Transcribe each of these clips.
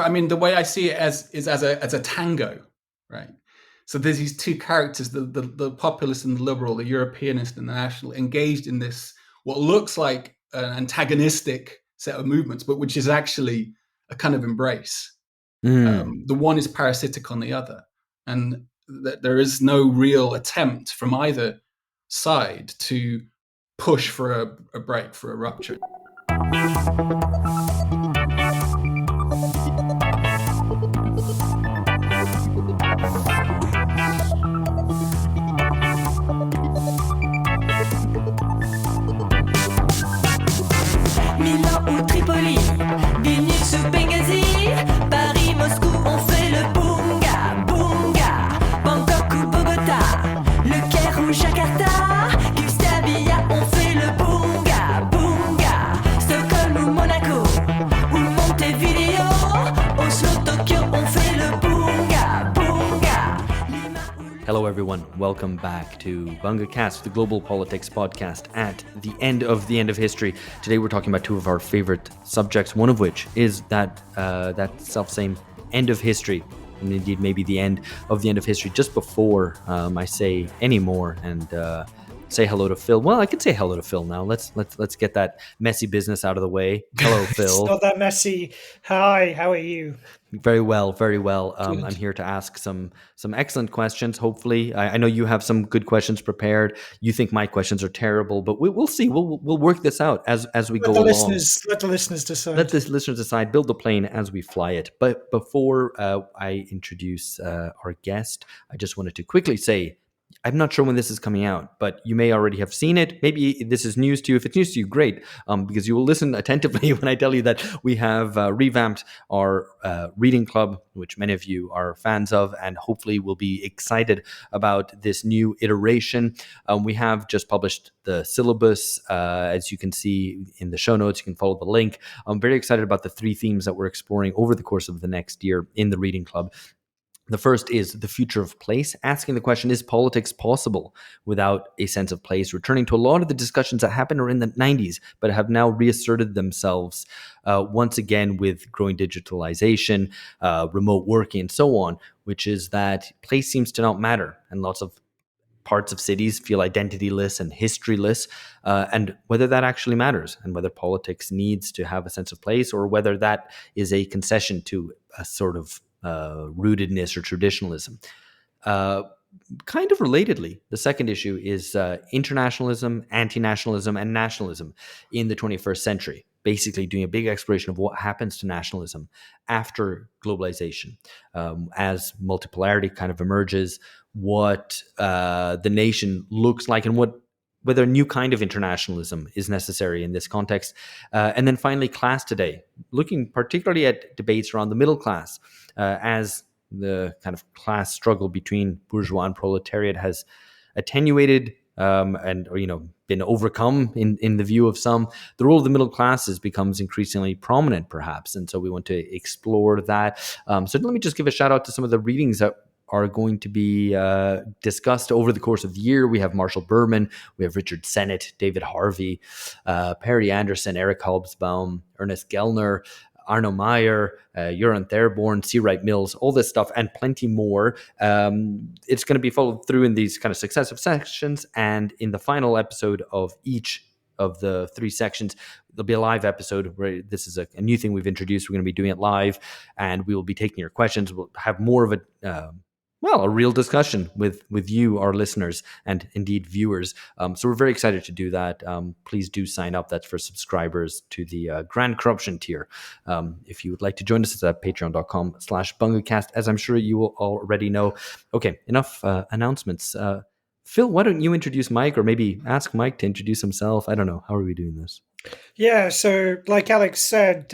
I mean, the way I see it is as a tango, right? So there's these two characters, the populist and the liberal, the Europeanist and the national, engaged in this what looks like an antagonistic set of movements, but which is actually a kind of embrace. The one is parasitic on the other, and there is no real attempt from either side to push for a break, for a rupture. Milan ou Tripoli, Vilnius ou Benghazi, Paris, Moscou, on fait le bunga, bunga. Bangkok ou Bogota, Le Caire ou Jakarta, Gustavia, on fait le bunga, bunga. Stockholm ou Monaco, ou Montevideo, Oslo, Tokyo, on fait le bunga, bunga. Hello everyone, welcome back to Bunga Cast, the global politics podcast at the end of history. Today we're talking about two of our favorite subjects, one of which is that self-same end of history, and indeed maybe the end of history. Just before I say any more and say hello to Phil. Well, I can say hello to Phil now. Let's get that messy business out of the way. Hello, Phil. It's not that messy. Hi, how are you? Very well, very well. I'm here to ask some excellent questions. Hopefully, I know you have some good questions prepared. You think my questions are terrible, but we'll see. We'll work this out as we go along. Let the listeners decide. Let the listeners decide. Build the plane as we fly it. But before I introduce our guest, I just wanted to quickly say, I'm not sure when this is coming out, but you may already have seen it. Maybe this is news to you. If it's news to you, great, because you will listen attentively when I tell you that we have revamped our reading club, which many of you are fans of, and hopefully will be excited about this new iteration. We have just published the syllabus, as you can see in the show notes. You can follow the link. I'm very excited about the three themes that we're exploring over the course of the next year in the reading club. The first is the future of place, asking the question, is politics possible without a sense of place? Returning to a lot of the discussions that happened in the 90s, but have now reasserted themselves once again with growing digitalization, remote working, and so on, which is that place seems to not matter. And lots of parts of cities feel identityless and historyless, and whether that actually matters, and whether politics needs to have a sense of place, or whether that is a concession to a sort of rootedness or traditionalism. Kind of relatedly, the second issue is internationalism, anti-nationalism, and nationalism in the 21st century, basically doing a big exploration of what happens to nationalism after globalization, as multipolarity kind of emerges, what the nation looks like, and whether a new kind of internationalism is necessary in this context. And then finally, class today, looking particularly at debates around the middle class, as the kind of class struggle between bourgeois and proletariat has attenuated and been overcome in the view of some. The role of the middle classes becomes increasingly prominent, perhaps. And so we want to explore that. So let me just give a shout out to some of the readings that are going to be discussed over the course of the year. We have Marshall Berman, we have Richard Sennett, David Harvey, Perry Anderson, Eric Hobsbawm, Ernest Gellner, Arno Meyer, Göran Therborn, C. Wright Mills, all this stuff and plenty more. It's going to be followed through in these kind of successive sections, and in the final episode of each of the three sections, there'll be a live episode where this is a new thing we've introduced. We're going to be doing it live, and we will be taking your questions. We'll have more of a real discussion with you, our listeners, and indeed viewers. So we're very excited to do that. Please do sign up. That's for subscribers to the Grand Corruption tier. If you would like to join us, it's at patreon.com/bungacast, as I'm sure you will already know. Okay, enough announcements. Phil, why don't you introduce Mike, or maybe ask Mike to introduce himself? I don't know. How are we doing this? Yeah, so like Alex said,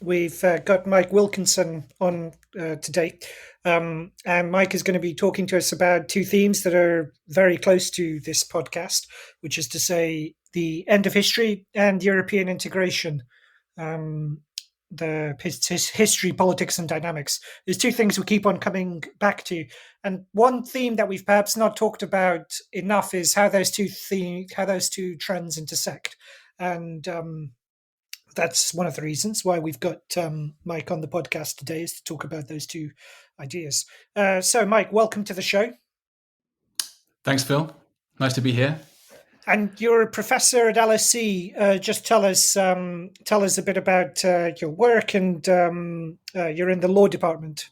we've got Mike Wilkinson on today. And Mike is going to be talking to us about two themes that are very close to this podcast, which is to say the end of history and European integration. The history, politics, and dynamics. There's two things we keep on coming back to, and one theme that we've perhaps not talked about enough is how those two trends intersect. And that's one of the reasons why we've got Mike on the podcast today, is to talk about those two ideas. So, Mike, welcome to the show. Thanks, Phil. Nice to be here. And you're a professor at LSE. Just tell us a bit about your work, and you're in the law department.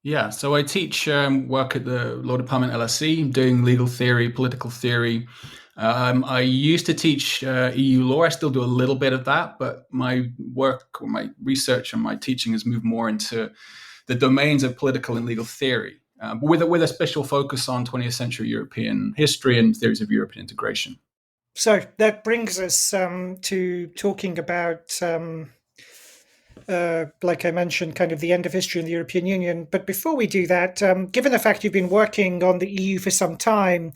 Yeah, so I teach work at the law department LSE, doing legal theory, political theory. I used to teach EU law. I still do a little bit of that, but my work, or my research, and my teaching has moved more into the domains of political and legal theory, but with a special focus on 20th century European history and theories of European integration. So that brings us to talking about, like I mentioned, kind of the end of history in the European Union. But before we do that, given the fact you've been working on the EU for some time,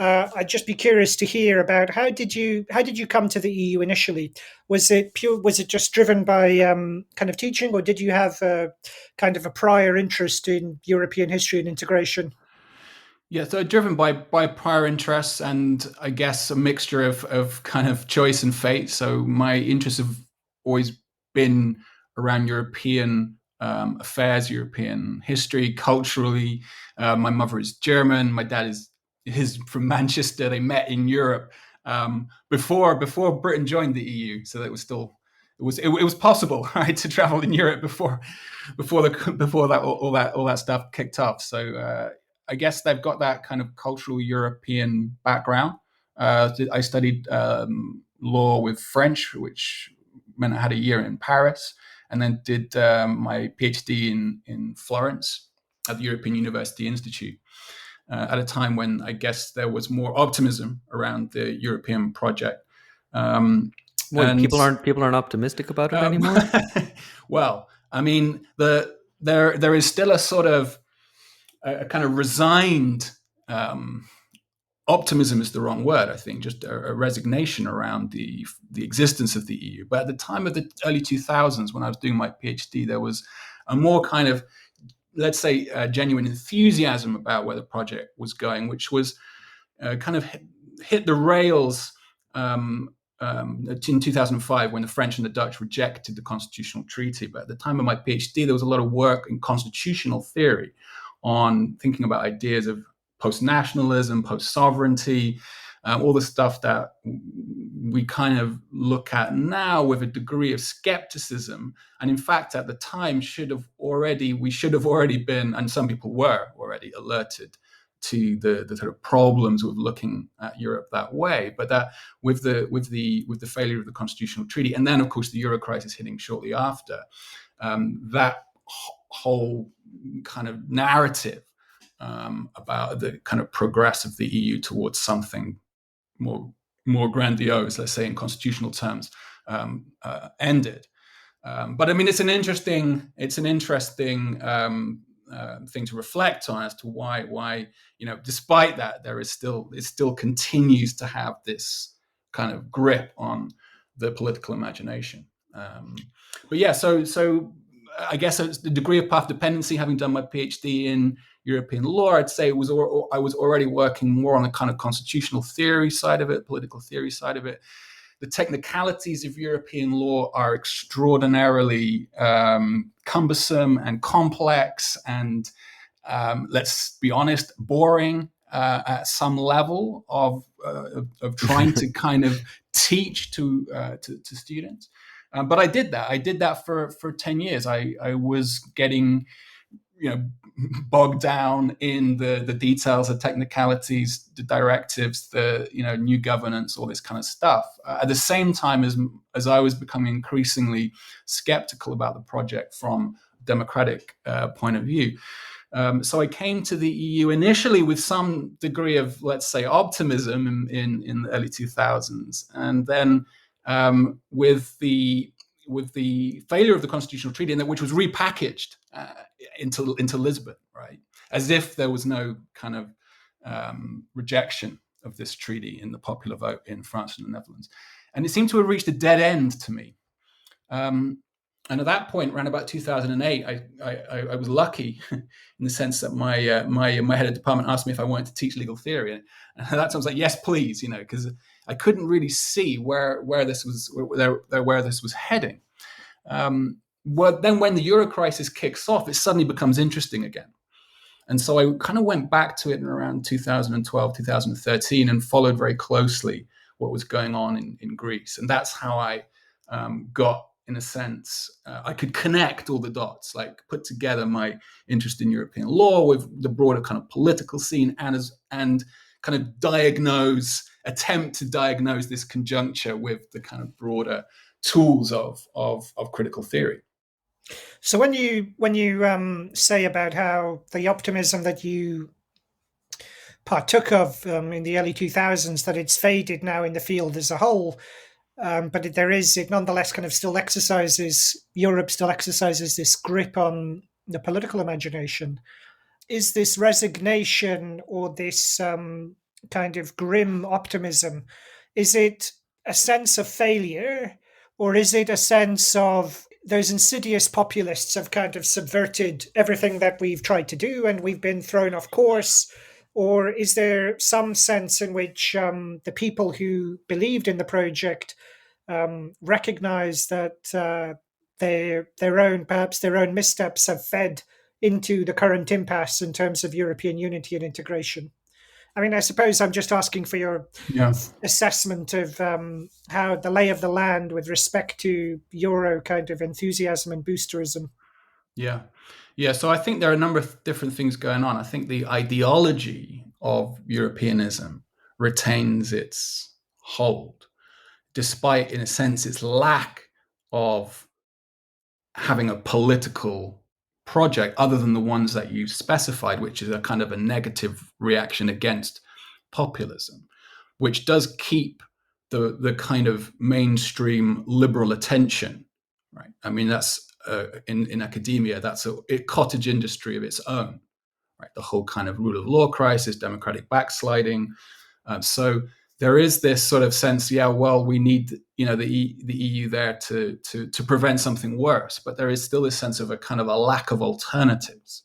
I'd just be curious to hear about how did you come to the EU initially? Was it just driven by kind of teaching, or did you have kind of a prior interest in European history and integration? Yeah, so driven by prior interests, and I guess a mixture of kind of choice and fate. So my interests have always been around European affairs, European history, culturally. My mother is German. My dad is from Manchester. They met in Europe before Britain joined the EU, so it was still it was possible, right, to travel in Europe before all that stuff kicked off. So I guess they've got that kind of cultural European background. I studied law with French, which meant I had a year in Paris, and then did my PhD in Florence at the European University Institute. At a time when I guess there was more optimism around the European project. People aren't optimistic about it anymore. Well, I mean, there is still a sort of a kind of resigned optimism is the wrong word, I think, just a resignation around the existence of the EU. But at the time of the early 2000s, when I was doing my PhD, there was a more kind of, let's say, genuine enthusiasm about where the project was going, which was kind of hit the rails in 2005 when the French and the Dutch rejected the constitutional treaty. But at the time of my PhD, there was a lot of work in constitutional theory on thinking about ideas of post-nationalism, post-sovereignty, all the stuff that we kind of look at now with a degree of skepticism. And in fact, at the time, we should have already been, and some people were already alerted to the sort of problems with looking at Europe that way. But that with the failure of the constitutional treaty, and then of course the Euro crisis hitting shortly after, that whole kind of narrative about the kind of progress of the EU towards something more grandiose, let's say in constitutional terms, ended. But I mean, it's an interesting thing to reflect on as to why despite that, it still continues to have this kind of grip on the political imagination. But yeah, so I guess the degree of path dependency, having done my PhD in European law, I'd say I was already working more on the kind of constitutional theory side of it, political theory side of it. The technicalities of European law are extraordinarily cumbersome and complex, and let's be honest, boring at some level of trying to kind of teach to students. But I did that. I did that for 10 years. I was getting bogged down in the details, the technicalities, the directives, the new governance, all this kind of stuff. At the same time as I was becoming increasingly skeptical about the project from a democratic point of view. So I came to the EU initially with some degree of, let's say, optimism in the early 2000s, and then with the failure of the constitutional treaty, which was repackaged into Lisbon, right, as if there was no kind of rejection of this treaty in the popular vote in France and the Netherlands, and it seemed to have reached a dead end to me. And at that point, around about 2008, I was lucky in the sense that my head of department asked me if I wanted to teach legal theory, and at that time I was like, yes, please, because I couldn't really see where this was heading. Well, then when the Euro crisis kicks off, it suddenly becomes interesting again. And so I kind of went back to it in around 2012, 2013, and followed very closely what was going on in Greece. And that's how I got, in a sense, I could connect all the dots, like put together my interest in European law with the broader kind of political scene, and kind of attempt to diagnose this conjuncture with the kind of broader tools of critical theory. So when you say about how the optimism that you partook of in the early 2000s, that it's faded now in the field as a whole, but it nonetheless kind of Europe still exercises this grip on the political imagination. Is this resignation or this kind of grim optimism, is it a sense of failure, or is it a sense of those insidious populists have kind of subverted everything that we've tried to do and we've been thrown off course? Or is there some sense in which the people who believed in the project recognize that perhaps their own missteps have fed into the current impasse in terms of European unity and integration? I mean, I suppose I'm just asking for your assessment of how the lay of the land with respect to Euro kind of enthusiasm and boosterism. Yeah. Yeah. So I think there are a number of different things going on. I think the ideology of Europeanism retains its hold, despite, in a sense, its lack of having a political project other than the ones that you specified, which is a kind of a negative reaction against populism, which does keep the kind of mainstream liberal attention, right? I mean, that's in academia, that's a cottage industry of its own, right? The whole kind of rule of law crisis, democratic backsliding. So there is this sort of sense, we need the EU there to prevent something worse, but there is still this sense of a kind of a lack of alternatives.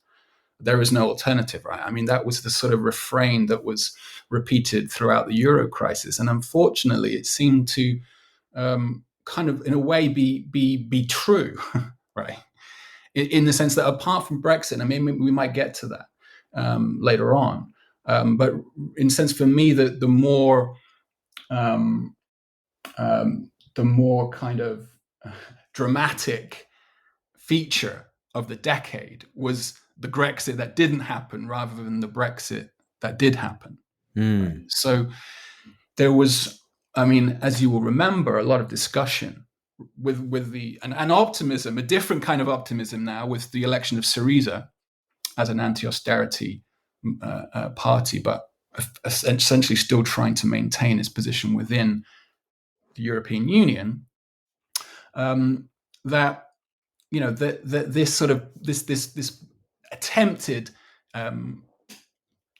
There is no alternative, right? I mean, that was the sort of refrain that was repeated throughout the Euro crisis, and unfortunately, it seemed to kind of, in a way, be true, right? In the sense that apart from Brexit, I mean, we might get to that later on, but in a sense, for me, the more kind of dramatic feature of the decade was the Grexit that didn't happen rather than the Brexit that did happen. Right? So there was, I mean, as you will remember, a lot of discussion with the and optimism, a different kind of optimism now with the election of Syriza as an anti-austerity party, but essentially still trying to maintain its position within the European Union. That this sort of this attempted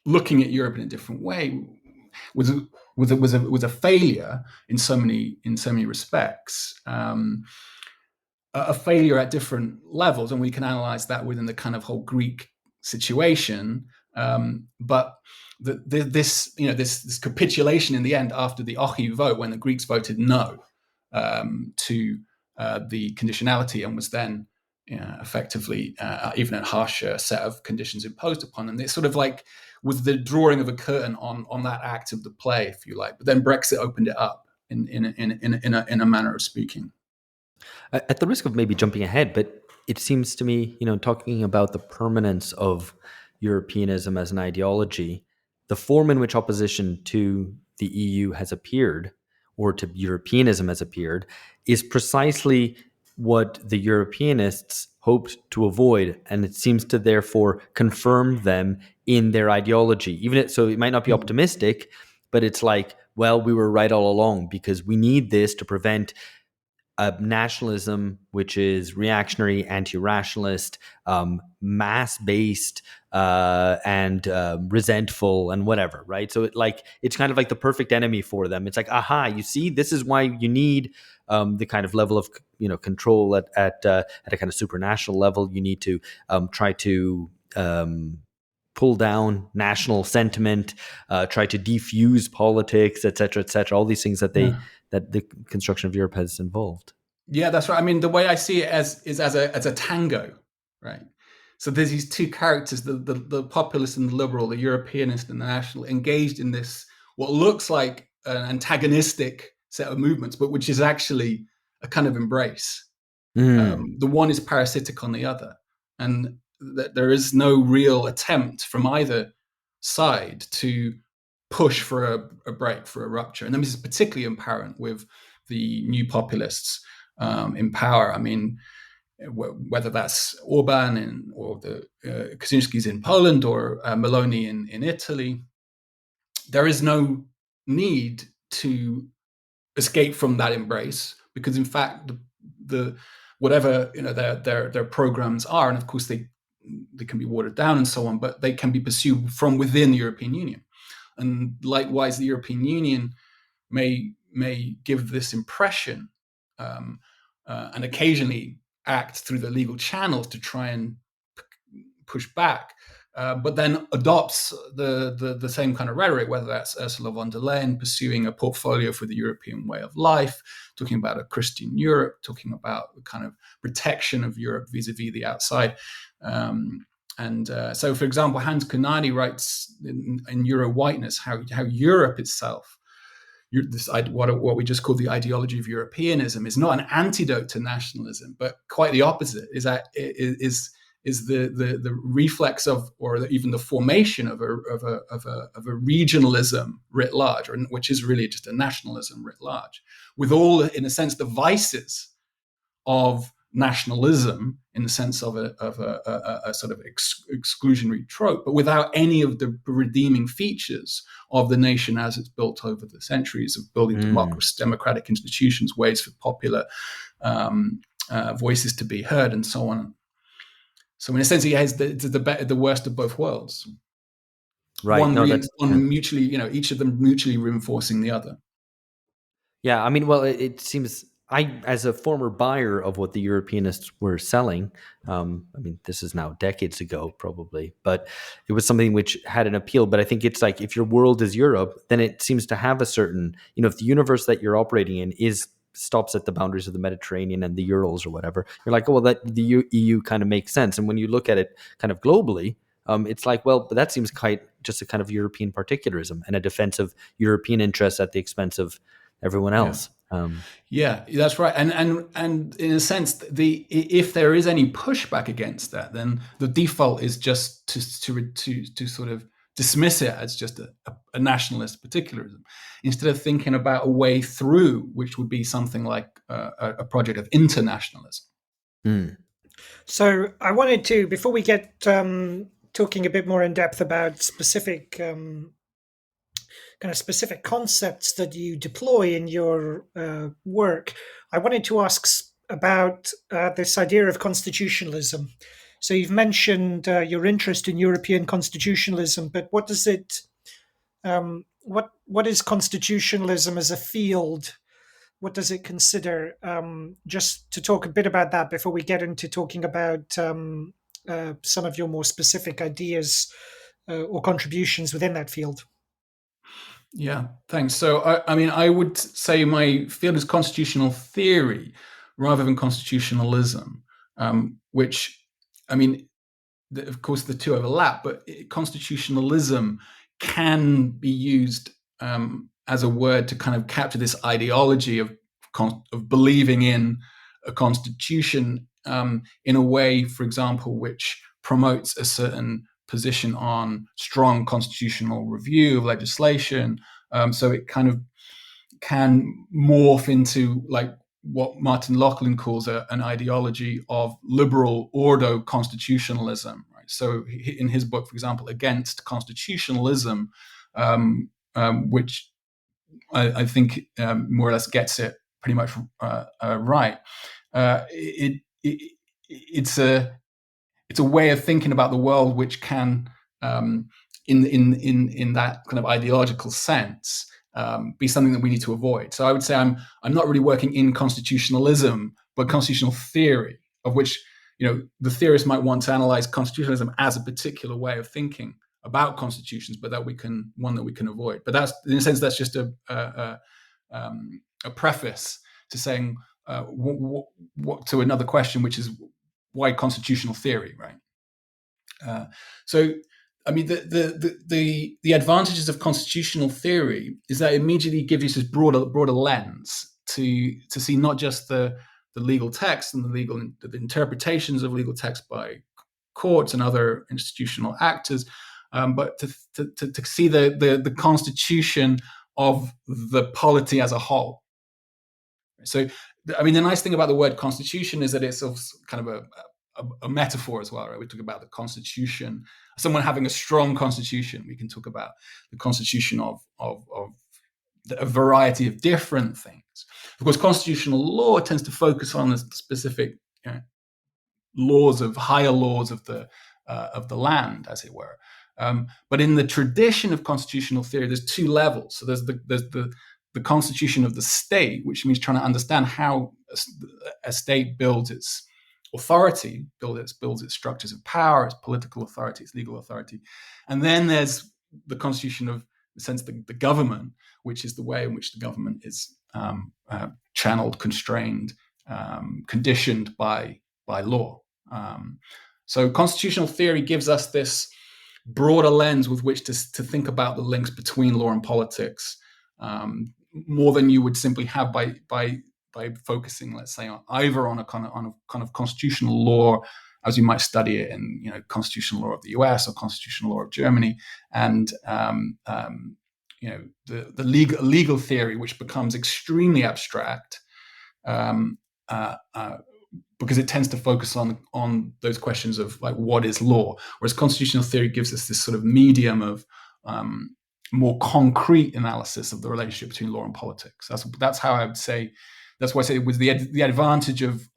looking at Europe in a different way was a failure in so many respects. A failure at different levels, and we can analyze that within the kind of whole Greek situation. But this capitulation in the end after the Ochi vote, when the Greeks voted no to the conditionality, and was then effectively even a harsher set of conditions imposed upon them. It sort of like was the drawing of a curtain on that act of the play, if you like. But then Brexit opened it up in a manner of speaking. At the risk of maybe jumping ahead, but it seems to me, talking about the permanence of Europeanism as an ideology, the form in which opposition to the EU has appeared, or to Europeanism has appeared, is precisely what the Europeanists hoped to avoid, and it seems to therefore confirm them in their ideology. So it might not be optimistic, but it's like, well, we were right all along, because we need this to prevent a nationalism which is reactionary, anti-rationalist, mass-based, and resentful, and whatever, right? So it's kind of like the perfect enemy for them. It's like, aha, you see, this is why you need the kind of level of control at a kind of supranational level. You need to try to pull down national sentiment, try to defuse politics, etc., etc. All these things that the construction of Europe has involved. Yeah, that's right. I mean, the way I see it is as a tango, right? So there's these two characters, the populist and the liberal, the Europeanist and the national, engaged in this what looks like an antagonistic set of movements, but which is actually a kind of embrace. The one is parasitic on the other, and there is no real attempt from either side to push for a break, for a rupture. And this is particularly apparent with the new populists in power. I mean, whether that's Orban or the Kaczynski's in Poland or Meloni in Italy, there is no need to escape from that embrace, because in fact the whatever their programs are, and of course they can be watered down and so on, but they can be pursued from within the European Union. And likewise, the European Union may give this impression and occasionally act through the legal channels to try and push back, but then adopts the same kind of rhetoric, whether that's Ursula von der Leyen pursuing a portfolio for the European way of life, talking about a Christian Europe, talking about the kind of protection of Europe vis-a-vis the outside. So, for example, Hans Kunani writes in Euro Whiteness how Europe itself, what we just call the ideology of Europeanism, is not an antidote to nationalism, but quite the opposite. Is the reflex of, or even the formation of a regionalism writ large, which is really just a nationalism writ large, with all, in a sense, the vices of nationalism, in the sense of a sort of exclusionary trope, but without any of the redeeming features of the nation as it's built over the centuries of building democracy, democratic institutions, ways for popular voices to be heard, and so on. So in a sense, he has the worst of both worlds. Right. Mutually, each of them mutually reinforcing the other. Yeah, I mean, well, it seems, as a former buyer of what the Europeanists were selling, I mean, this is now decades ago, probably, but it was something which had an appeal. But I think it's like, if your world is Europe, then it seems to have a certain, if the universe that you're operating in stops at the boundaries of the Mediterranean and the Urals or whatever, you're like, oh, well, that the EU kind of makes sense. And when you look at it kind of globally, it's like, well, but that seems quite just a kind of European particularism and a defense of European interests at the expense of everyone else. Yeah, that's right. And in a sense, if there is any pushback against that, then the default is just to sort of dismiss it as just a nationalist particularism, instead of thinking about a way through, which would be something like a project of internationalism. So I wanted to, before we get talking a bit more in depth about specific kind of specific concepts that you deploy in your work, I wanted to ask about this idea of constitutionalism. So you've mentioned your interest in European constitutionalism, but what does it? What is constitutionalism as a field? What does it consider? Just to talk a bit about that before we get into talking about some of your more specific ideas or contributions within that field. Yeah, thanks. So, I would say my field is constitutional theory rather than constitutionalism, which, of course, the two overlap, but constitutionalism can be used as a word to kind of capture this ideology of believing in a constitution in a way, for example, which promotes a certain position on strong constitutional review of legislation. So it kind of can morph into like what Martin Lachlan calls an ideology of liberal ordo constitutionalism. Right? So in his book, for example, Against Constitutionalism, which I think more or less gets it pretty much right. It's a way of thinking about the world which can, in that kind of ideological sense, be something that we need to avoid. So I would say I'm not really working in constitutionalism, but constitutional theory, of which the theorists might want to analyze constitutionalism as a particular way of thinking about constitutions, but that we can avoid. But that's, in a sense, that's just a preface to saying what to another question, which is why constitutional theory, right? So, I mean, the advantages of constitutional theory is that it immediately gives you this broader lens to see not just the legal text and the interpretations of legal text by courts and other institutional actors, but to see the constitution of the polity as a whole. So, I mean, the nice thing about the word constitution is that it's kind of a metaphor as well, right? We talk about the constitution, someone having a strong constitution. We can talk about the constitution of a variety of different things. Of course, constitutional law tends to focus on the specific higher laws of the land, as it were. But in the tradition of constitutional theory, there's two levels. So there's the constitution of the state, which means trying to understand how a state builds its authority, builds its structures of power, its political authority, its legal authority. And then there's the constitution of, in a sense, the government, which is the way in which the government is channeled, constrained, conditioned by law. So constitutional theory gives us this broader lens with which to think about the links between law and politics, more than you would simply have by focusing, let's say, either on a kind of constitutional law as you might study it in constitutional law of the US or constitutional law of Germany, and the legal theory, which becomes extremely abstract because it tends to focus on those questions of like what is law, whereas constitutional theory gives us this sort of medium of more concrete analysis of the relationship between law and politics. That's how I would say. That's why I say it was the advantage of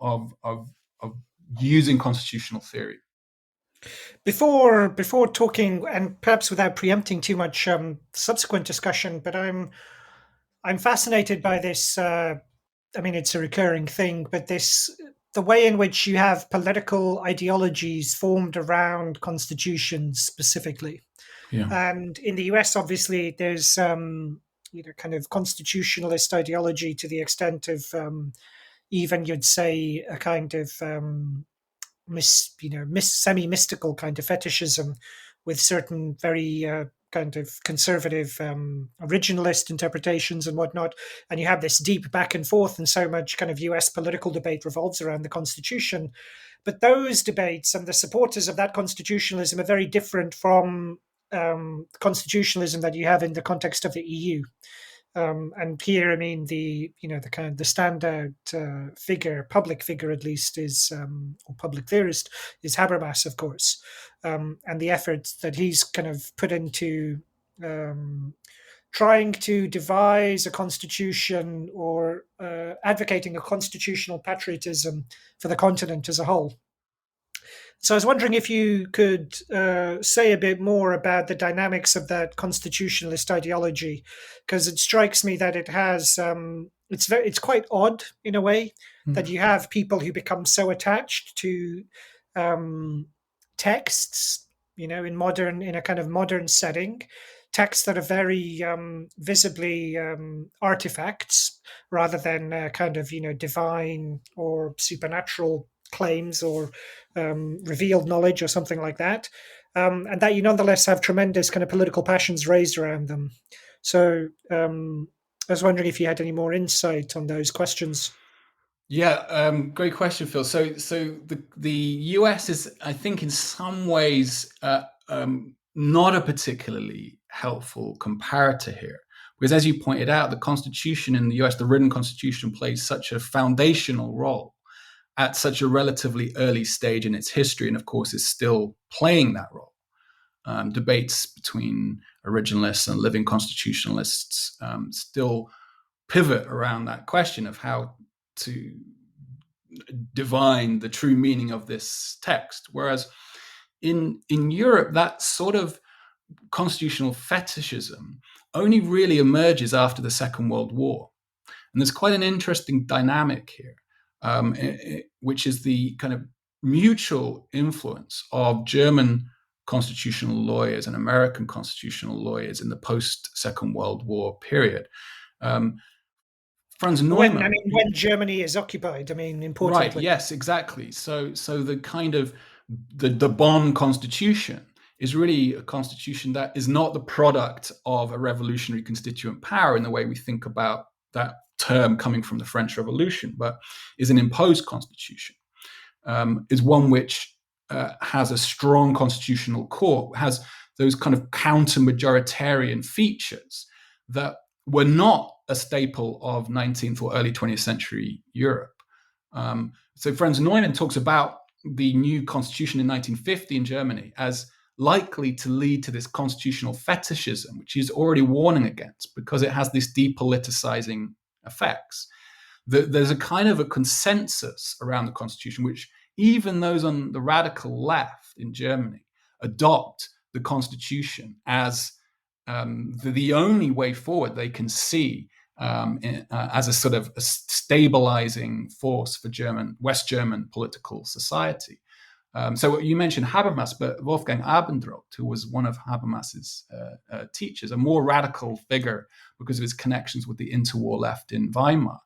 using constitutional theory. Before talking, and perhaps without preempting too much subsequent discussion, but I'm fascinated by this. I mean, it's a recurring thing, but the way in which you have political ideologies formed around constitutions specifically. Yeah. And in the US, obviously, there's kind of constitutionalist ideology to the extent of even, you'd say, a kind of semi-mystical kind of fetishism with certain very kind of conservative originalist interpretations and whatnot. And you have this deep back and forth, and so much kind of US political debate revolves around the Constitution. But those debates and the supporters of that constitutionalism are very different from constitutionalism that you have in the context of the EU. And here, I mean, the kind of the standout figure, public figure at least, is or public theorist is Habermas, of course, and the efforts that he's kind of put into trying to devise a constitution or advocating a constitutional patriotism for the continent as a whole. So I was wondering if you could say a bit more about the dynamics of that constitutionalist ideology, because it strikes me that it has it's quite odd in a way that you have people who become so attached to texts, in a kind of modern setting, texts that are very visibly artifacts rather than kind of divine or supernatural claims or revealed knowledge or something like that, and that you nonetheless have tremendous kind of political passions raised around them. So I was wondering if you had any more insight on those questions. Yeah, great question, Phil. So the US is, I think, in some ways not a particularly helpful comparator here, because as you pointed out, the Constitution in the US, the written Constitution, plays such a foundational role at such a relatively early stage in its history, and of course is still playing that role. Debates between originalists and living constitutionalists still pivot around that question of how to divine the true meaning of this text. Whereas in Europe, that sort of constitutional fetishism only really emerges after the Second World War. And there's quite an interesting dynamic here. Which is the kind of mutual influence of German constitutional lawyers and American constitutional lawyers in the post-Second World War period. Franz Neumann. When Germany is occupied, importantly. Right. Yes, exactly. So the kind of the Bonn Constitution is really a constitution that is not the product of a revolutionary constituent power in the way we think about that term coming from the French Revolution, but is an imposed constitution. Is one which has a strong constitutional court, has those kind of counter-majoritarian features that were not a staple of 19th or early 20th century Europe. So Franz Neumann talks about the new constitution in 1950 in Germany as likely to lead to this constitutional fetishism, which he's already warning against because it has these depoliticizing effects. There's a kind of a consensus around the constitution, which even those on the radical left in Germany adopt the constitution as the only way forward they can see as a sort of a stabilizing force for West German political society. So you mentioned Habermas, but Wolfgang Abendroth, who was one of Habermas's teachers, a more radical figure because of his connections with the interwar left in Weimar,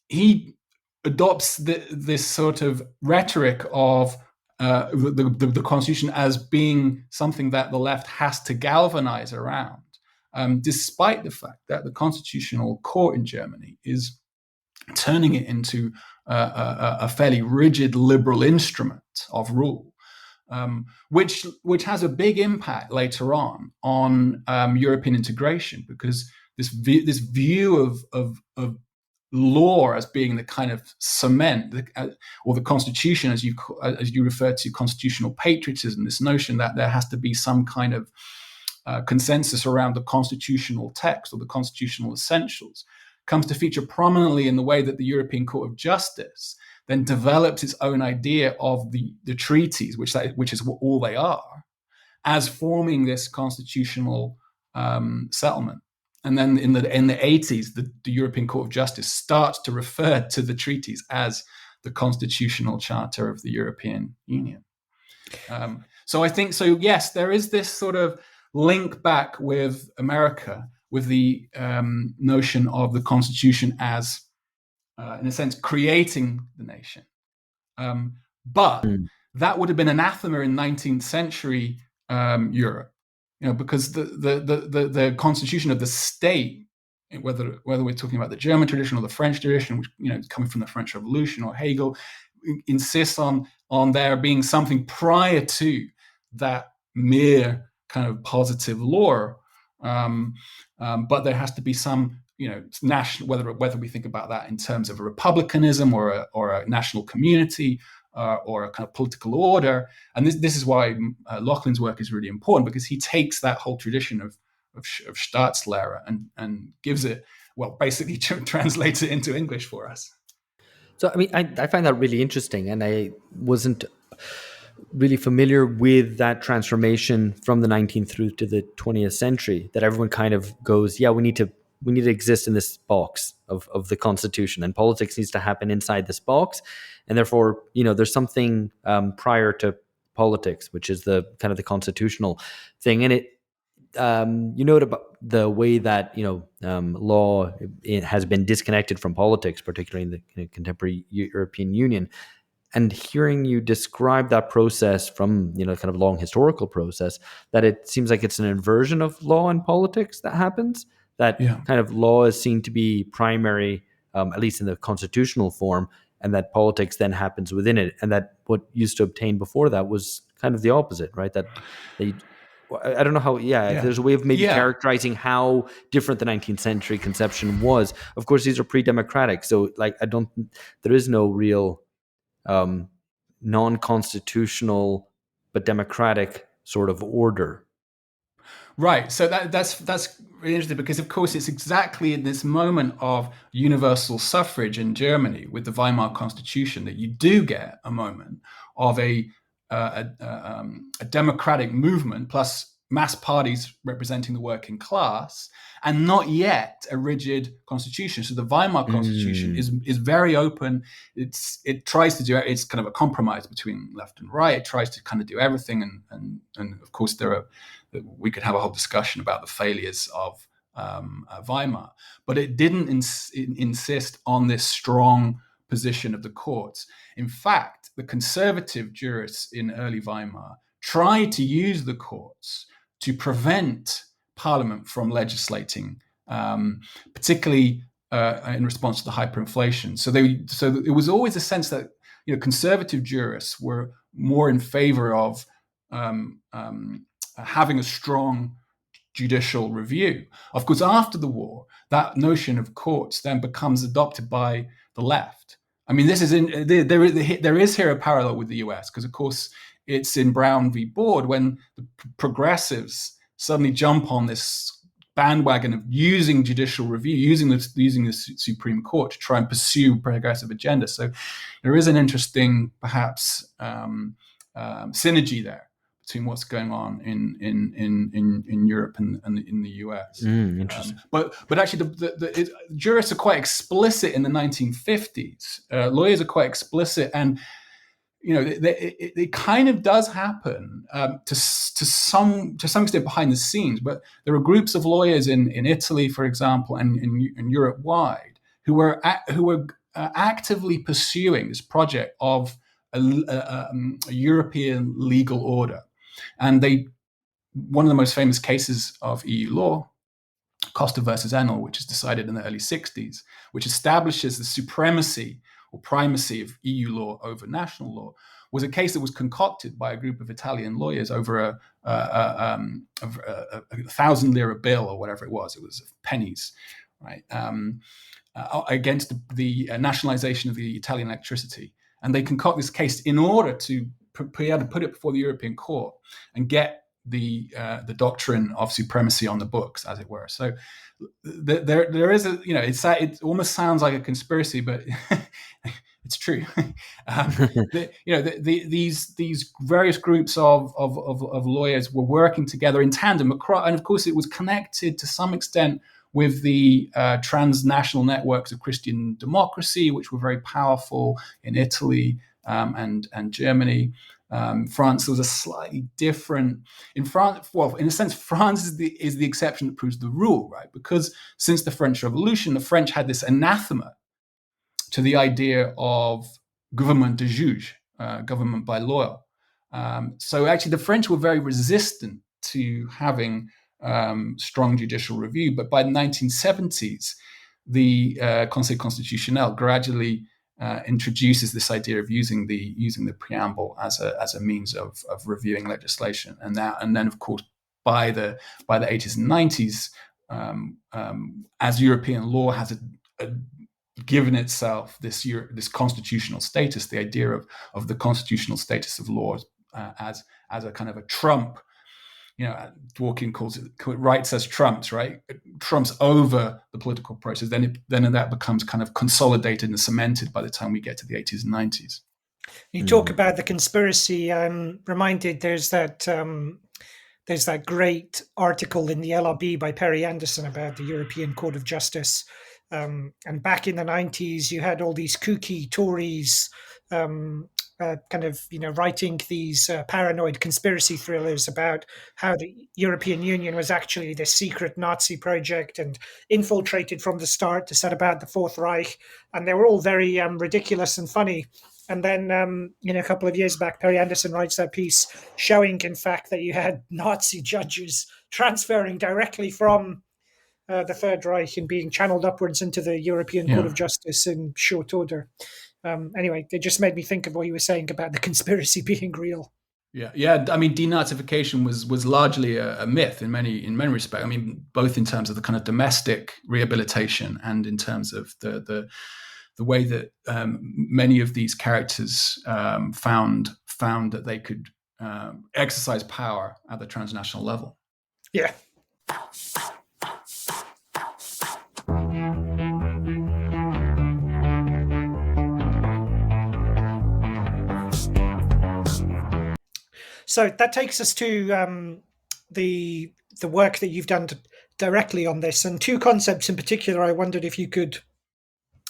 he adopts this sort of rhetoric of the constitution as being something that the left has to galvanize around, despite the fact that the constitutional court in Germany is turning it into a fairly rigid liberal instrument of rule, which has a big impact later on European integration, because this view of law as being the kind of cement, or the constitution, as you refer to constitutional patriotism, this notion that there has to be some kind of consensus around the constitutional text or the constitutional essentials, comes to feature prominently in the way that the European Court of Justice then develops its own idea of the treaties, which is all they are, as forming this constitutional settlement. And then in the 80s, the European Court of Justice starts to refer to the treaties as the constitutional charter of the European Union. So I think, yes, there is this sort of link back with America, with the notion of the Constitution as, in a sense, creating the nation. But that would have been anathema in 19th century Europe, because the constitution of the state, whether we're talking about the German tradition or the French tradition, which coming from the French Revolution or Hegel, insists on there being something prior to that mere kind of positive law. But there has to be some, national, whether we think about that in terms of a republicanism or a national community or a kind of political order. And this is why Lauchlin's work is really important, because he takes that whole tradition of Staatslehre and gives it, basically translates it into English for us. So, I find that really interesting, and I wasn't really familiar with that transformation from the 19th through to the 20th century, that everyone kind of goes, we need to exist in this box of the Constitution, and politics needs to happen inside this box. And therefore, there's something prior to politics, which is the kind of the constitutional thing. And it, note about the way that, law has been disconnected from politics, particularly in the contemporary European Union. And hearing you describe that process from, kind of long historical process, that it seems like it's an inversion of law and politics that happens, that kind of law is seen to be primary, at least in the constitutional form, and that politics then happens within it. And that what used to obtain before that was kind of the opposite, right? That I don't know how, if there's a way of maybe characterizing how different the 19th century conception was. Of course, these are pre-democratic. So there is no real non-constitutional but democratic sort of order. Right. So that's really interesting, because of course it's exactly in this moment of universal suffrage in Germany with the Weimar Constitution that you do get a moment of a democratic movement plus mass parties representing the working class, and not yet a rigid constitution. So the Weimar Constitution is very open. It tries to do, it's kind of a compromise between left and right. It tries to kind of do everything, and of course we could have a whole discussion about the failures of Weimar, but it didn't insist on this strong position of the courts. In fact, the conservative jurists in early Weimar tried to use the courts to prevent Parliament from legislating, particularly in response to the hyperinflation. So it was always a sense that conservative jurists were more in favor of having a strong judicial review. Of course, after the war, that notion of courts then becomes adopted by the left. I mean, this is there is here a parallel with the US, because of course it's in Brown v. Board when the progressives suddenly jump on this bandwagon of using judicial review, using the Supreme Court to try and pursue progressive agenda. So there is an interesting, perhaps, synergy there between what's going on in Europe and in the US. Interesting. But actually, the jurists are quite explicit in the 1950s. Lawyers are quite explicit, and it kind of does happen to some extent behind the scenes. But there are groups of lawyers in Italy, for example, and in Europe wide, who are actively pursuing this project of a European legal order. And one of the most famous cases of EU law, Costa versus Enel, which is decided in the early 60s, which establishes the supremacy or primacy of EU law over national law, was a case that was concocted by a group of Italian lawyers over a 1,000 lira bill or whatever it was. It was pennies, right? Against the nationalization of the Italian electricity. And they concoct this case in order to put it before the European Court and get the doctrine of supremacy on the books, as it were. So there is it almost sounds like a conspiracy, but it's true. These various groups of lawyers were working together in tandem, and of course it was connected to some extent with the transnational networks of Christian democracy, which were very powerful in Italy and Germany. France was a slightly different. In France, well, in a sense, France is the exception that proves the rule, right? Because since the French Revolution, the French had this anathema to the idea of gouvernement de juge, government by law. So actually, the French were very resistant to having strong judicial review. But by the 1970s, the Conseil Constitutionnel gradually introduces this idea of using the preamble as a means of reviewing legislation, and then of course by the 80s and 90s, as European law has given itself this constitutional status, the idea of the constitutional status of laws as a kind of a trump. Dworkin writes as trumps, right? It trumps over the political process. Then that becomes kind of consolidated and cemented by the time we get to the 80s and 90s. You talk about the conspiracy. I'm reminded there's that great article in the LRB by Perry Anderson about the European Court of Justice. And back in the 90s, you had all these kooky Tories writing these paranoid conspiracy thrillers about how the European Union was actually this secret Nazi project and infiltrated from the start to set about the Fourth Reich. And they were all very ridiculous and funny. And then, a couple of years back, Perry Anderson writes that piece showing, in fact, that you had Nazi judges transferring directly from the Third Reich and being channeled upwards into the European Court of Justice in short order. Anyway, it just made me think of what you were saying about the conspiracy being real. Yeah. I mean, denazification was largely a myth in many respects. I mean, both in terms of the kind of domestic rehabilitation and in terms of the way that many of these characters found that they could exercise power at the transnational level. Yeah. So that takes us to the work that you've done directly on this, and two concepts in particular I wondered if you could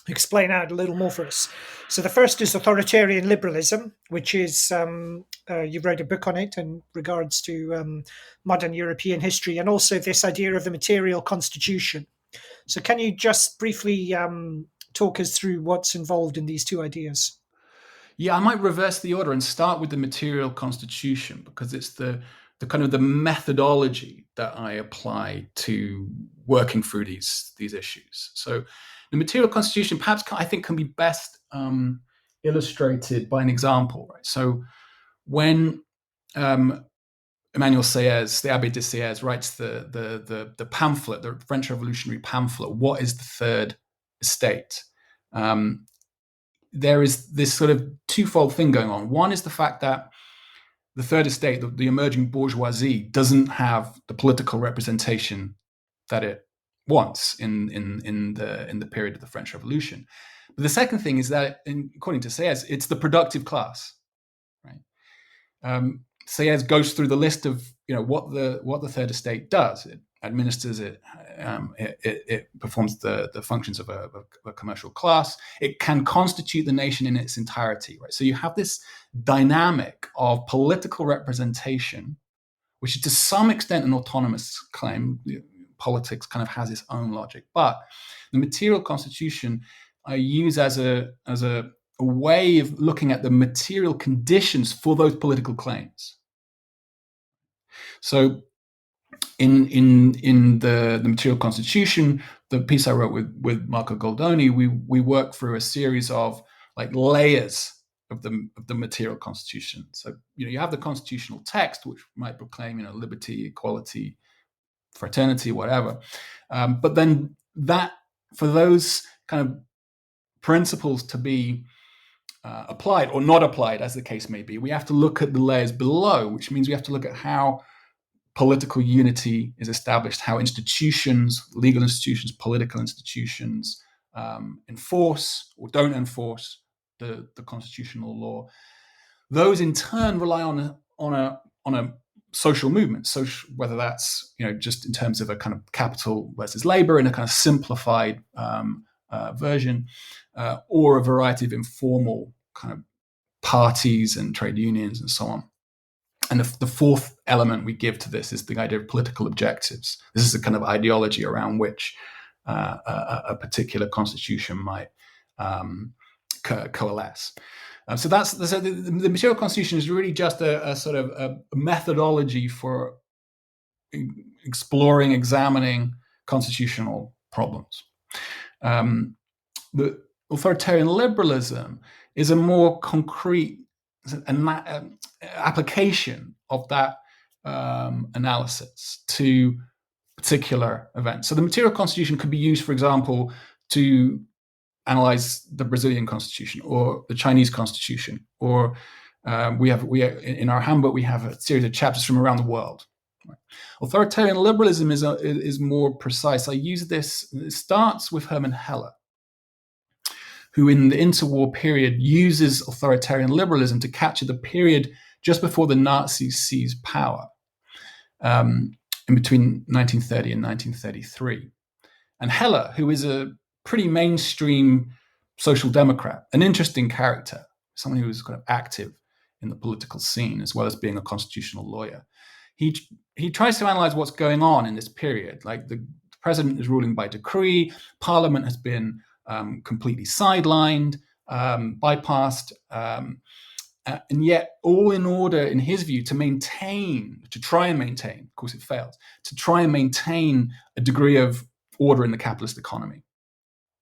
explain out a little more for us. So the first is authoritarian liberalism, which is you wrote a book on it in regards to modern European history, and also this idea of the material constitution. So can you just briefly talk us through what's involved in these two ideas? Yeah, I might reverse the order and start with the material constitution, because it's the kind of the methodology that I apply to working through these issues. So the material constitution, perhaps I think, can be best illustrated by an example. Right? So when Emmanuel Sieyès, the Abbé de Sieyès, writes the pamphlet, the French Revolutionary pamphlet, "What is the Third Estate?" There is this sort of twofold thing going on. One is the fact that the Third Estate, the emerging bourgeoisie, doesn't have the political representation that it wants in the period of the French Revolution. But the second thing is that, according to Sieyès, it's the productive class. Right? Sieyès goes through the list of what the Third Estate does. It administers it. It performs the functions of a commercial class. It can constitute the nation in its entirety. Right. So you have this dynamic of political representation, which is to some extent an autonomous claim. Politics kind of has its own logic, but the material constitution I use as a way of looking at the material conditions for those political claims. So in the material constitution, the piece I wrote with Marco Goldoni, we work through a series of layers of the material constitution. So you have the constitutional text, which might proclaim liberty, equality, fraternity, whatever. But then that, for those kind of principles to be applied or not applied, as the case may be, we have to look at the layers below, which means we have to look at how political unity is established, how institutions, legal institutions, political institutions enforce or don't enforce the constitutional law. Those in turn rely on a social movement, whether that's just in terms of a kind of capital versus labor in a kind of simplified version, or a variety of informal kind of parties and trade unions and so on. And the fourth element we give to this is the idea of political objectives. This is a kind of ideology around which a particular constitution might coalesce. So the material constitution is really just a sort of a methodology for exploring, examining constitutional problems. The authoritarian liberalism is a more concrete application of that analysis to particular events. So the material constitution could be used, for example, to analyze the Brazilian constitution or the Chinese constitution, or we have in our handbook we have a series of chapters from around the world. Right? Authoritarian liberalism is more precise. I use this. It starts with Hermann Heller, who in the interwar period uses authoritarian liberalism to capture the period just before the Nazis seized power, in between 1930 and 1933. And Heller, who is a pretty mainstream social democrat, an interesting character, someone who was kind of active in the political scene as well as being a constitutional lawyer, he tries to analyze what's going on in this period. Like the president is ruling by decree, parliament has been completely sidelined, bypassed, and yet all in order, in his view, to try and maintain, of course it fails, to try and maintain a degree of order in the capitalist economy.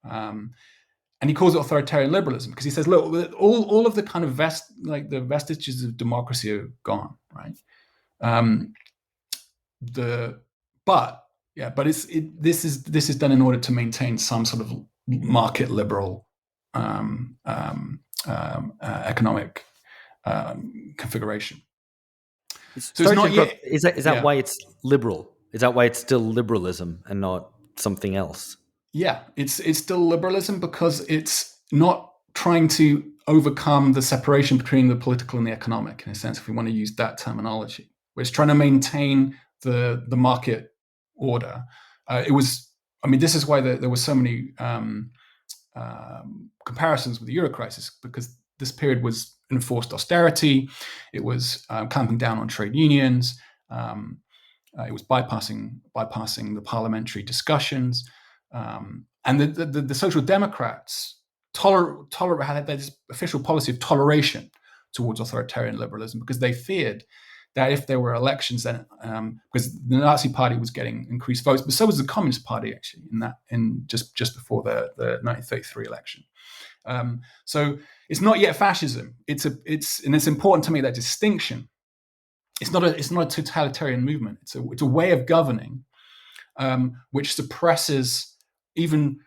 And he calls it authoritarian liberalism because he says, look, all of the kind of the vestiges of democracy are gone, right? This is done in order to maintain some sort of market liberal economic configuration. So it's not yet, is that why it's liberal? Is that why it's still liberalism and not something else? Yeah, it's still liberalism because it's not trying to overcome the separation between the political and the economic, in a sense, if we want to use that terminology. It's trying to maintain the market order. It was, I mean, this is why there were so many comparisons with the Euro crisis, because this period was enforced austerity. It was clamping down on trade unions. It was bypassing the parliamentary discussions, and the Social Democrats had this official policy of toleration towards authoritarian liberalism, because they feared that if there were elections, then because the Nazi Party was getting increased votes, but so was the Communist Party actually in just before the 1933 election. So it's not yet fascism. It's important to make that distinction. It's not a totalitarian movement. It's a way of governing which suppresses even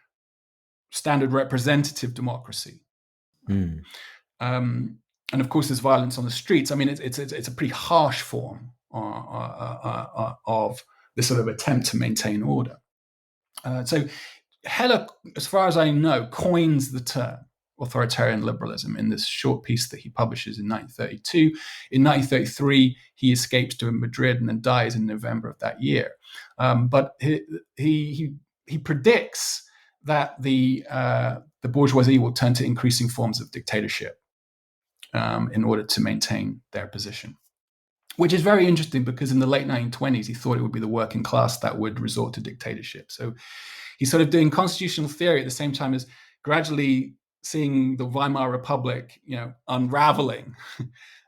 standard representative democracy. And of course, there's violence on the streets. I mean, it's a pretty harsh form of this sort of attempt to maintain order. So Heller, as far as I know, coins the term authoritarian liberalism in this short piece that he publishes in 1932. In 1933, he escapes to Madrid and then dies in November of that year. But he predicts that the bourgeoisie will turn to increasing forms of dictatorship in order to maintain their position, which is very interesting because in the late 1920s, he thought it would be the working class that would resort to dictatorship. So he's sort of doing constitutional theory at the same time as gradually seeing the Weimar Republic, unraveling,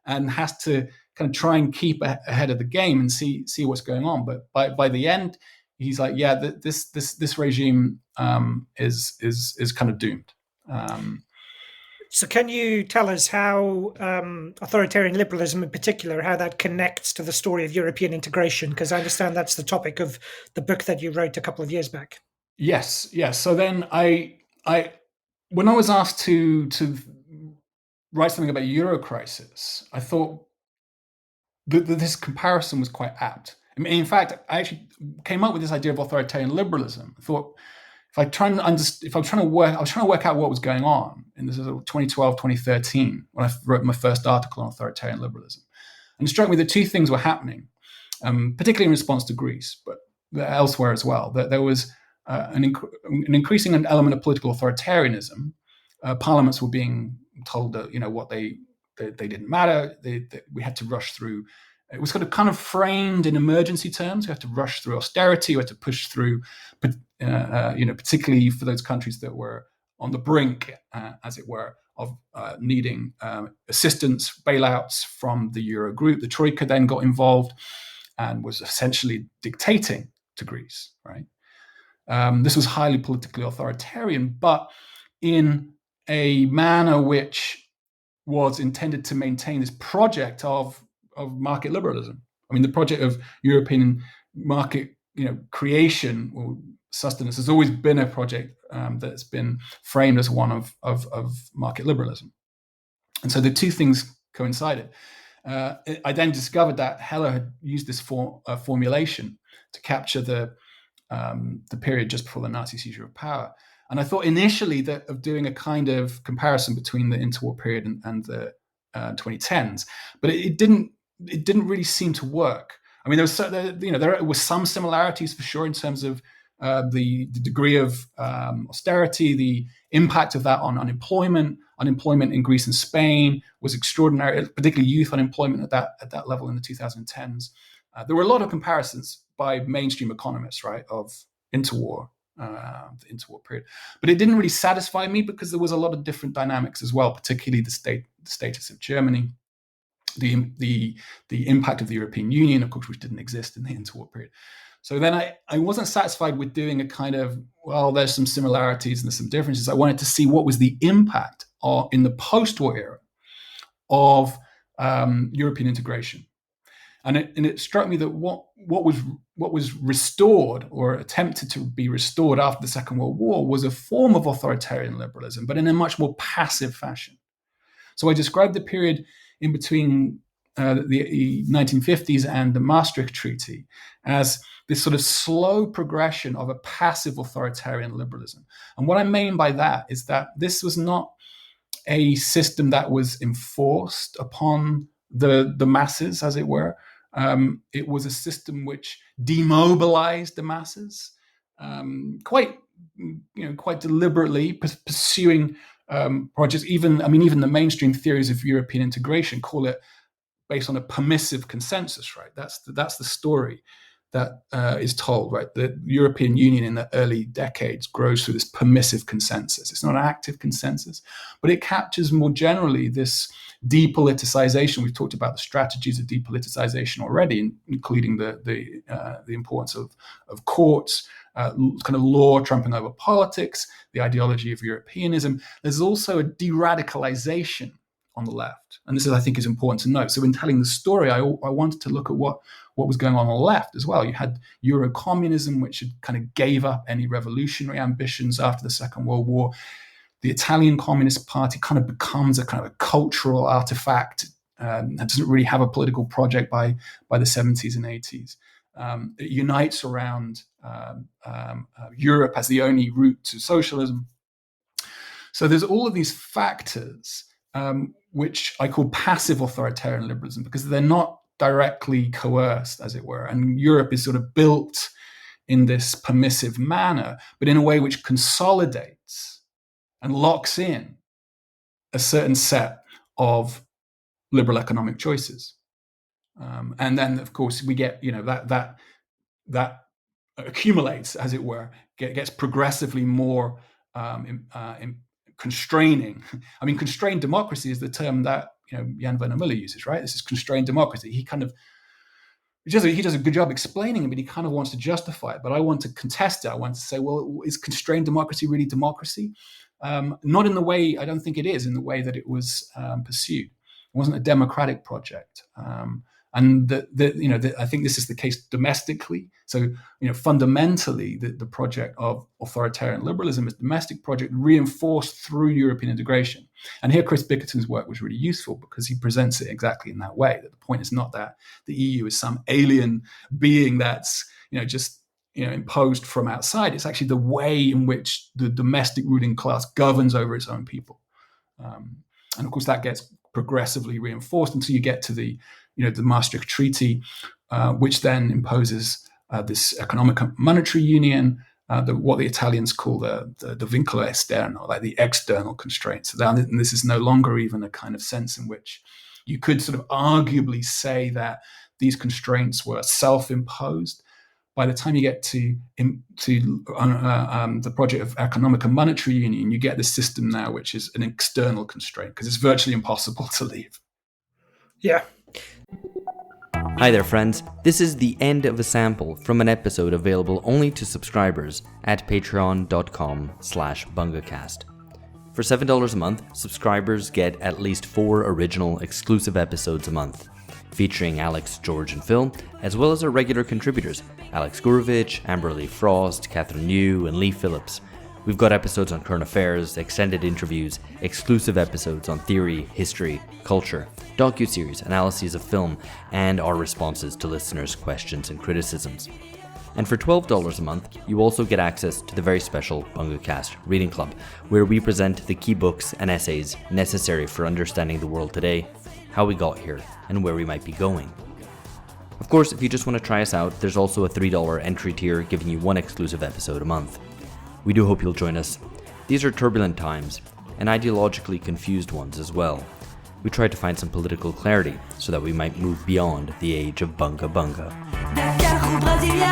and has to kind of try and keep ahead of the game and see what's going on. But by the end, he's like, yeah, this regime is kind of doomed. So can you tell us how authoritarian liberalism in particular, how that connects to the story of European integration? Because I understand that's the topic of the book that you wrote a couple of years back. Yes. So then when I was asked to write something about Euro crisis, I thought that this comparison was quite apt. I mean, in fact, I actually came up with this idea of authoritarian liberalism. I thought I was trying to work out what was going on in this 2012, 2013, when I wrote my first article on authoritarian liberalism. And it struck me that two things were happening, particularly in response to Greece, but elsewhere as well. That there was an increasing element of political authoritarianism. Parliaments were being told that what they didn't matter. We had to rush through. It was kind of framed in emergency terms. We had to rush through austerity. We had to push through, particularly for those countries that were on the brink, as it were, of needing assistance, bailouts from the Euro group. The Troika then got involved and was essentially dictating to Greece, right? This was highly politically authoritarian, but in a manner which was intended to maintain this project of market liberalism. I mean, the project of European market, creation or sustenance has always been a project that's been framed as one of market liberalism. And so the two things coincided. I then discovered that Heller had used this formulation to capture the period just before the Nazi seizure of power. And I thought initially that of doing a kind of comparison between the interwar period and the 2010s, but it didn't really seem to work. I mean, there were some similarities for sure in terms of the degree of austerity, the impact of that on unemployment. Unemployment in Greece and Spain was extraordinary, particularly youth unemployment at that level in the 2010s. There were a lot of comparisons by mainstream economists, right, of the interwar period, but it didn't really satisfy me because there was a lot of different dynamics as well, particularly the status of Germany, the impact of the European Union, of course, which didn't exist in the interwar period. So then I wasn't satisfied with doing a kind of, well, there's some similarities and there's some differences. I wanted to see what was the impact in the post-war era of European integration. And it struck me that what was restored or attempted to be restored after the Second World War was a form of authoritarian liberalism, but in a much more passive fashion. So I described the period in between the 1950s and the Maastricht Treaty as this sort of slow progression of a passive authoritarian liberalism. And what I mean by that is that this was not a system that was enforced upon the masses, as it were. It was a system which demobilized the masses quite deliberately, pursuing projects. Even the mainstream theories of European integration call it based on a permissive consensus, right? That's the story that is told, right? The European Union in the early decades grows through this permissive consensus. It's not an active consensus, but it captures more generally this depoliticization. We've talked about the strategies of depoliticization already, including the importance of courts, kind of law trumping over politics, the ideology of Europeanism. There's also a de-radicalization on the left, and this is, I think, is important to note. So in telling the story, I wanted to look at what was going on the left as well. You had Eurocommunism, which had kind of gave up any revolutionary ambitions after the Second World War. The Italian Communist Party kind of becomes a kind of a cultural artifact and doesn't really have a political project by the 70s and 80s. It unites around Europe as the only route to socialism. So there's all of these factors which I call passive authoritarian liberalism, because they're not directly coerced, as it were. And Europe is sort of built in this permissive manner, but in a way which consolidates and locks in a certain set of liberal economic choices. And then, of course, we get, that accumulates, as it were, gets progressively more constraining. Constrained democracy is the term that Jan Werner Müller uses, right? This is constrained democracy. He does a good job explaining it, but he kind of wants to justify it. But I want to contest it. I want to say, well, is constrained democracy really democracy? Not in the way, I don't think it is, in the way that it was pursued. It wasn't a democratic project. And I think this is the case domestically. So, fundamentally, the project of authoritarian liberalism is a domestic project reinforced through European integration. And here, Chris Bickerton's work was really useful because he presents it exactly in that way. That the point is not that the EU is some alien being that's imposed from outside. It's actually the way in which the domestic ruling class governs over its own people. And of course, that gets progressively reinforced until you get to the Maastricht Treaty, which then imposes this economic and monetary union, what the Italians call the vincolo esterno, like the external constraints. So this is no longer even a kind of sense in which you could sort of arguably say that these constraints were self-imposed. By the time you get to the project of economic and monetary union, you get this system now which is an external constraint, because it's virtually impossible to leave. Yeah. Hi there, friends. This is the end of a sample from an episode available only to subscribers at patreon.com/bungacast. For $7 a month, subscribers get at least 4 original exclusive episodes a month, featuring Alex, George, and Phil, as well as our regular contributors, Alex Gurovich, Amberly Frost, Catherine New, and Lee Phillips. We've got episodes on current affairs, extended interviews, exclusive episodes on theory, history, culture, docuseries, analyses of film, and our responses to listeners' questions and criticisms. And for $12 a month, you also get access to the very special BungaCast Reading Club, where we present the key books and essays necessary for understanding the world today, how we got here, and where we might be going. Of course, if you just want to try us out, there's also a $3 entry tier giving you 1 exclusive episode a month. We do hope you'll join us. These are turbulent times, and ideologically confused ones as well. We tried to find some political clarity so that we might move beyond the age of bunga bunga. Dakar ou Brasilia,